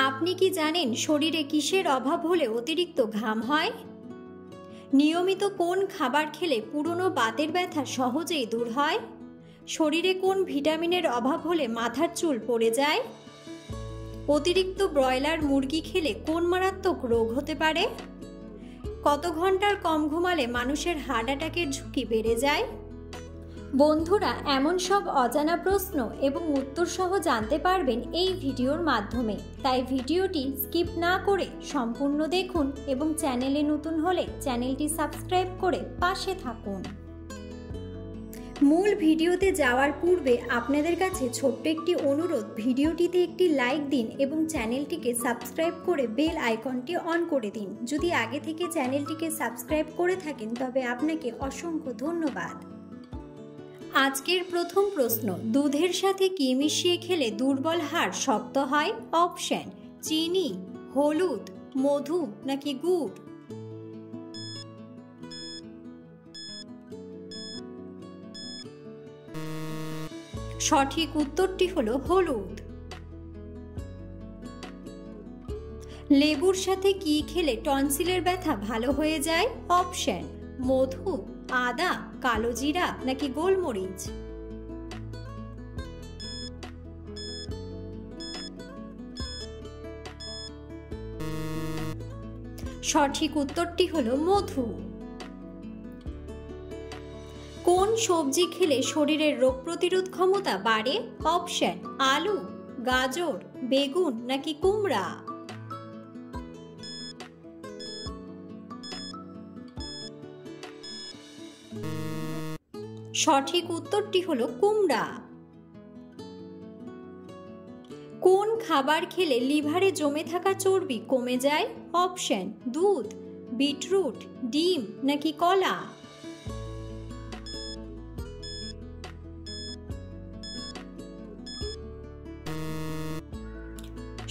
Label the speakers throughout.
Speaker 1: আপনি কি জানেন শরীরে কিসের অভাব হলে অতিরিক্ত ঘাম হয়? নিয়মিত কোন খাবার খেলে পুরনো বাতের ব্যথা সহজেই দূর হয়? শরীরে কোন ভিটামিনের অভাব হলে মাথার চুল পড়ে যায়? অতিরিক্ত ব্রয়লার মুরগি খেলে কোন মারাত্মক রোগ হতে পারে? কত ঘন্টার কম ঘুমালে মানুষের হার্ট অ্যাটাকের ঝুঁকি বেড়ে যায়? বন্ধুরা, এমন সব অজানা প্রশ্ন এবং উত্তর সহ জানতে পারবেন এই ভিডিওর মাধ্যমে, তাই ভিডিওটি স্কিপ না করে সম্পূর্ণ দেখুন এবং চ্যানেলে নতুন হলে চ্যানেলটি সাবস্ক্রাইব করে পাশে থাকুন। মূল ভিডিওতে যাওয়ার পূর্বে আপনাদের কাছে ছোট্ট একটি অনুরোধ, ভিডিওটিতে একটি লাইক দিন এবং চ্যানেলটিকে সাবস্ক্রাইব করে বেল আইকনটি অন করে দিন। যদি আগে থেকে চ্যানেলটিকে সাবস্ক্রাইব করে থাকেন তবে আপনাকে অসংখ্য ধন্যবাদ। আজকের প্রথম প্রশ্ন, দুধের সাথে কি মিশিয়ে খেলে দুর্বল হাড় শক্ত হয়? অপশন: চিনি, হলুদ, মধু নাকি গুড়? সঠিক উত্তরটি হলো হলুদ। লেবুর সাথে কি খেলে টনসিলের ব্যথা ভালো হয়ে যায়? অপশন: মধু, আদা, কালো জিরা নাকি গোলমরিচ? সঠিক উত্তরটি হলো মধু। কোন সবজি খেলে শরীরের রোগ প্রতিরোধ ক্ষমতা বাড়ে? অপশন: আলু, গাজর, বেগুন নাকি কুমড়া? সঠিক উত্তরটি হলো কুমড়া। কোন খাবার খেলে লিভারে জমে থাকা চর্বি কমে যায়? অপশন: দুধ, বিটরুট, ডিম নাকি কলা?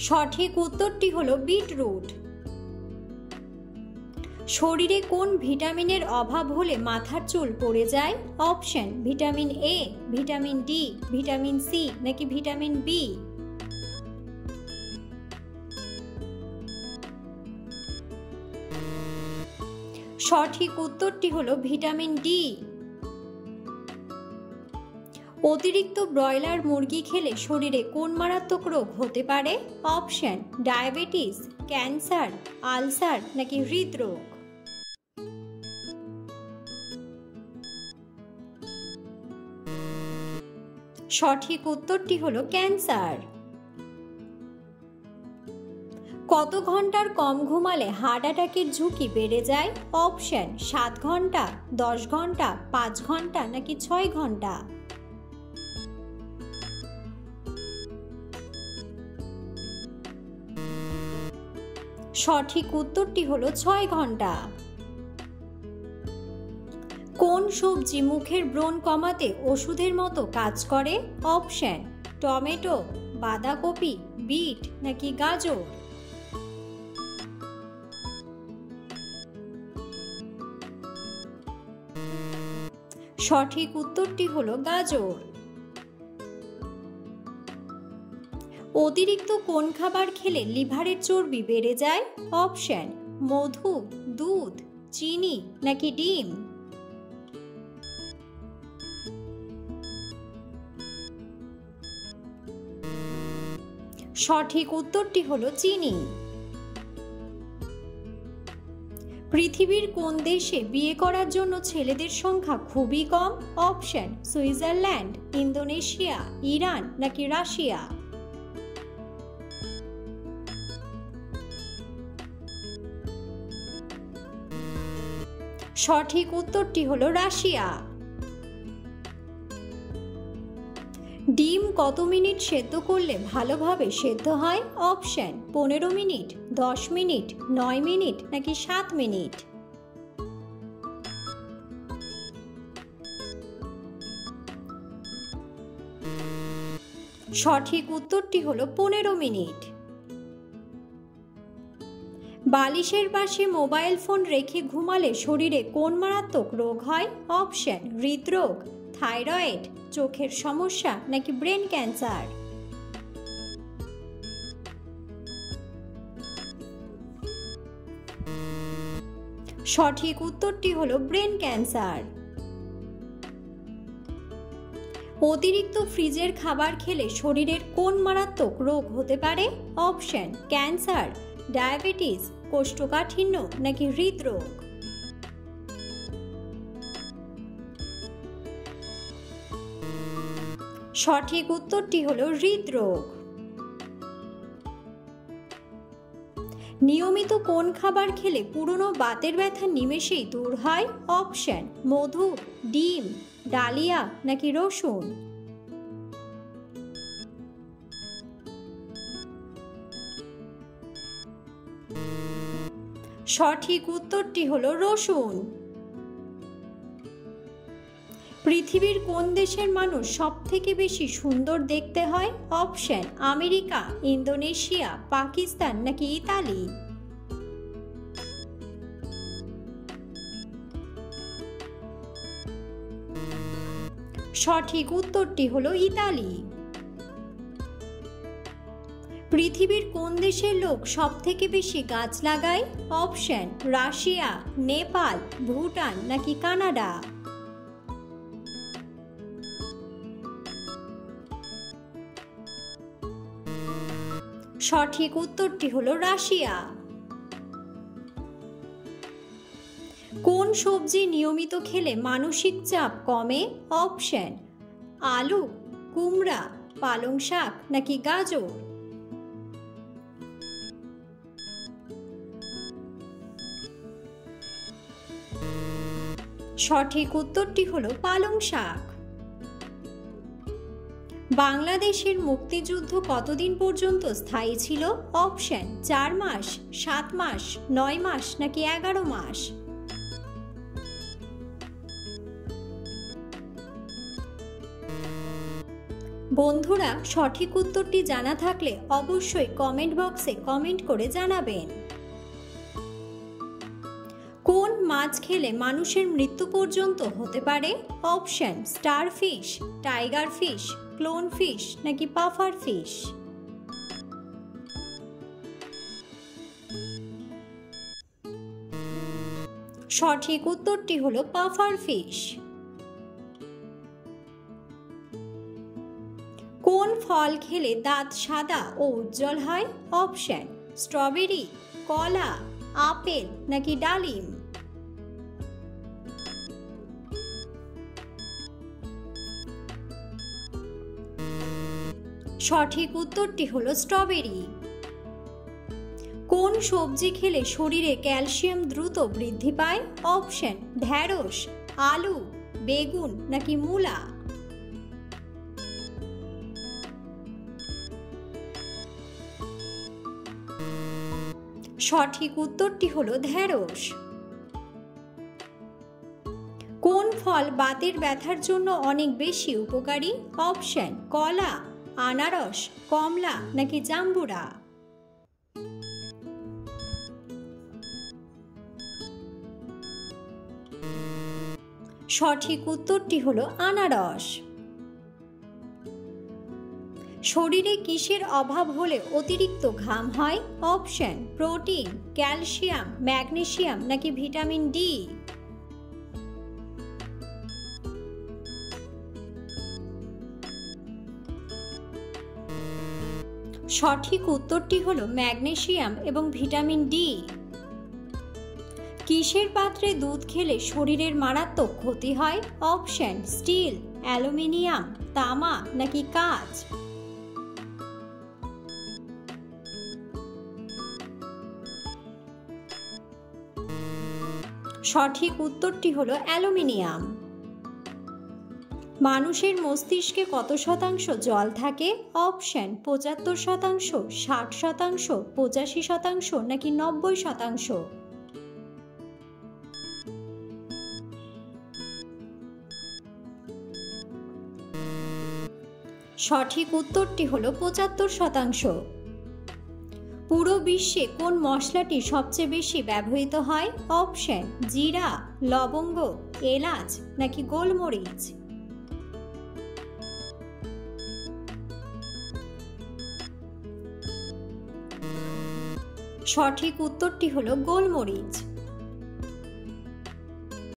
Speaker 1: সঠিক উত্তরটি হলো বিটরুট। শরীরে কোন ভিটামিনের অভাব হলে মাথার চুল পড়ে যায়? Option: vitamin A, vitamin D, vitamin C নাকি ভিটামিন বি? সঠিক উত্তরটি হলো ভিটামিন ডি। অতিরিক্ত ব্রয়লার মুরগি খেলে শরীরে কোন মারাত্মক রোগ হতে পারে? অপশন: ডায়াবেটিস, ক্যান্সার, আলসার নাকি হৃদরোগ? সঠিক উত্তরটি হলো ক্যান্সার। কত ঘন্টার কম ঘুমালে হার্ট অ্যাটাকের ঝুঁকি বেড়ে যায়? অপশন: 7 ঘন্টা, 10 ঘন্টা, 5 ঘন্টা নাকি 6 ঘন্টা? সঠিক উত্তরটি হলো 6 ঘন্টা। কোন সবজি মুখের ব্রণ কমাতে ওষুধের মতো কাজ করে? অপশন: টমেটো, বাঁধাকপি, বিট নাকি গাজর? সঠিক উত্তরটি হলো গাজর। অতিরিক্ত কোন খাবার খেলে লিভারের চর্বি বেড়ে যায়? অপশন: মধু, দুধ, চিনি নাকি ডিম? সঠিক উত্তরটি হলো চিনি। পৃথিবীর কোন দেশে বিয়ে করার জন্য ছেলেদের সংখ্যা খুবই কম? অপশন: সুইজারল্যান্ড, ইন্দোনেশিয়া, ইরান নাকি রাশিয়া? সঠিক উত্তরটি হলো রাশিয়া। ডিম কত মিনিট সেদ্ধ করলে ভালোভাবে সেদ্ধ হয়? অপশন: 15 মিনিট, 10 মিনিট, 9 মিনিট নাকি 7 মিনিট? সঠিক উত্তরটি হলো 15 মিনিট। বালিশের পাশে মোবাইল ফোন রেখে ঘুমালে শরীরে কোন মারাত্মক রোগ হয়? অপশন: হৃদরোগ, থাইরয়েড, চোখের সমস্যা নাকি ব্রেন ক্যান্সার? সঠিক উত্তরটি হলো ব্রেন ক্যান্সার। অতিরিক্ত ফ্রিজের খাবার খেলে শরীরের কোন মারাত্মক রোগ হতে পারে? অপশন: ক্যান্সার, ডায়াবেটিস, কোষ্ঠকাঠিন্য নাকি হৃদরোগ। সঠিক উত্তরটি হলো হৃদরোগ। নিয়মিত কোন খাবার খেলে পুরনো বাতের ব্যথা নিমেষেই দূর হয়? অপশন: মধু, ডিম, ডালিয়া নাকি রসুন। সঠিক উত্তরটি হলো রসুন। পৃথিবীর কোন দেশের মানুষ সবথেকে বেশি সুন্দর দেখতে হয়? অপশন: আমেরিকা, ইন্দোনেশিয়া, পাকিস্তান নাকি ইতালি। সঠিক উত্তরটি হলো ইতালি। পৃথিবীর কোন দেশের লোক সবথেকে বেশি গাছ লাগায়? অপশন: রাশিয়া, নেপাল, ভুটান নাকি কানাডা। সঠিক উত্তরটি হলো রাশিয়া। কোন সবজি নিয়মিত খেলে মানসিক চাপ কমে? অপশন: আলু, কুমড়া, পালং শাক নাকি গাজর। সঠিক উত্তরটি হলো পালং শাক। বাংলাদেশের মুক্তিযুদ্ধ কতদিন পর্যন্ত স্থায়ী ছিল? অপশন: 4 মাস, 7 মাস, 9 মাস নাকি 11 মাস। বন্ধুরা, সঠিক উত্তরটি জানা থাকলে অবশ্যই কমেন্ট বক্সে কমেন্ট করে জানাবেন। কোন মাছ খেলে মানুষের মৃত্যু পর্যন্ত হতে পারে? Option: star fish, tiger fish, clone fish নাকি পাফার ফিশ। সঠিক উত্তরটি হলো পাফার ফিশ। কোন ফল খেলে দাঁত সাদা ও উজ্জ্বল হয়? অপশন: স্ট্রবেরি, কলা, আপেল নাকি ডালিম। সঠিক উত্তরটি হলো স্ট্রবেরি। কোন সবজি খেলে শরীরে ক্যালসিয়াম দ্রুত বৃদ্ধি পায়? অপশন: ঢ্যাঁড়স, আলু, বেগুন নাকি মূলা। সঠিক উত্তরটি হলো ঢ্যাঁড়স। কোন ফল বাতের ব্যথার জন্য অনেক বেশি উপকারী? অপশন: কলা, আনারস, কমলা নাকি জাম্বুরা। সঠিক উত্তরটি হলো আনারস। শরীরে কিসের অভাব হলে অতিরিক্ত ঘাম হয়? অপশন: প্রোটিন, ক্যালসিয়াম, ম্যাগনেসিয়াম নাকি ভিটামিন ডি। সঠিক উত্তরটি হলো ম্যাগনেসিয়াম এবং ভিটামিন ডি। কিসের পাত্রে দুধ খেলে শরীরের মারাত্মক ক্ষতি হয়? অপশন: স্টিল, অ্যালুমিনিয়াম, তামা নাকি কাঁচ। সঠিক উত্তরটি হলো অ্যালুমিনিয়াম। মানুষের মস্তিষ্কে কত শতাংশ জল থাকে? অপশন: 75%, 60%, 85% নাকি 90%। সঠিক উত্তরটি হলো 75%। পুরো বিশ্বে কোন মশলাটি সবচেয়ে বেশি ব্যবহৃত হয়? অপশন: জিরা, লবঙ্গ, এলাচ নাকি গোলমরিচ। সঠিক উত্তরটি হলো গোলমরিচ।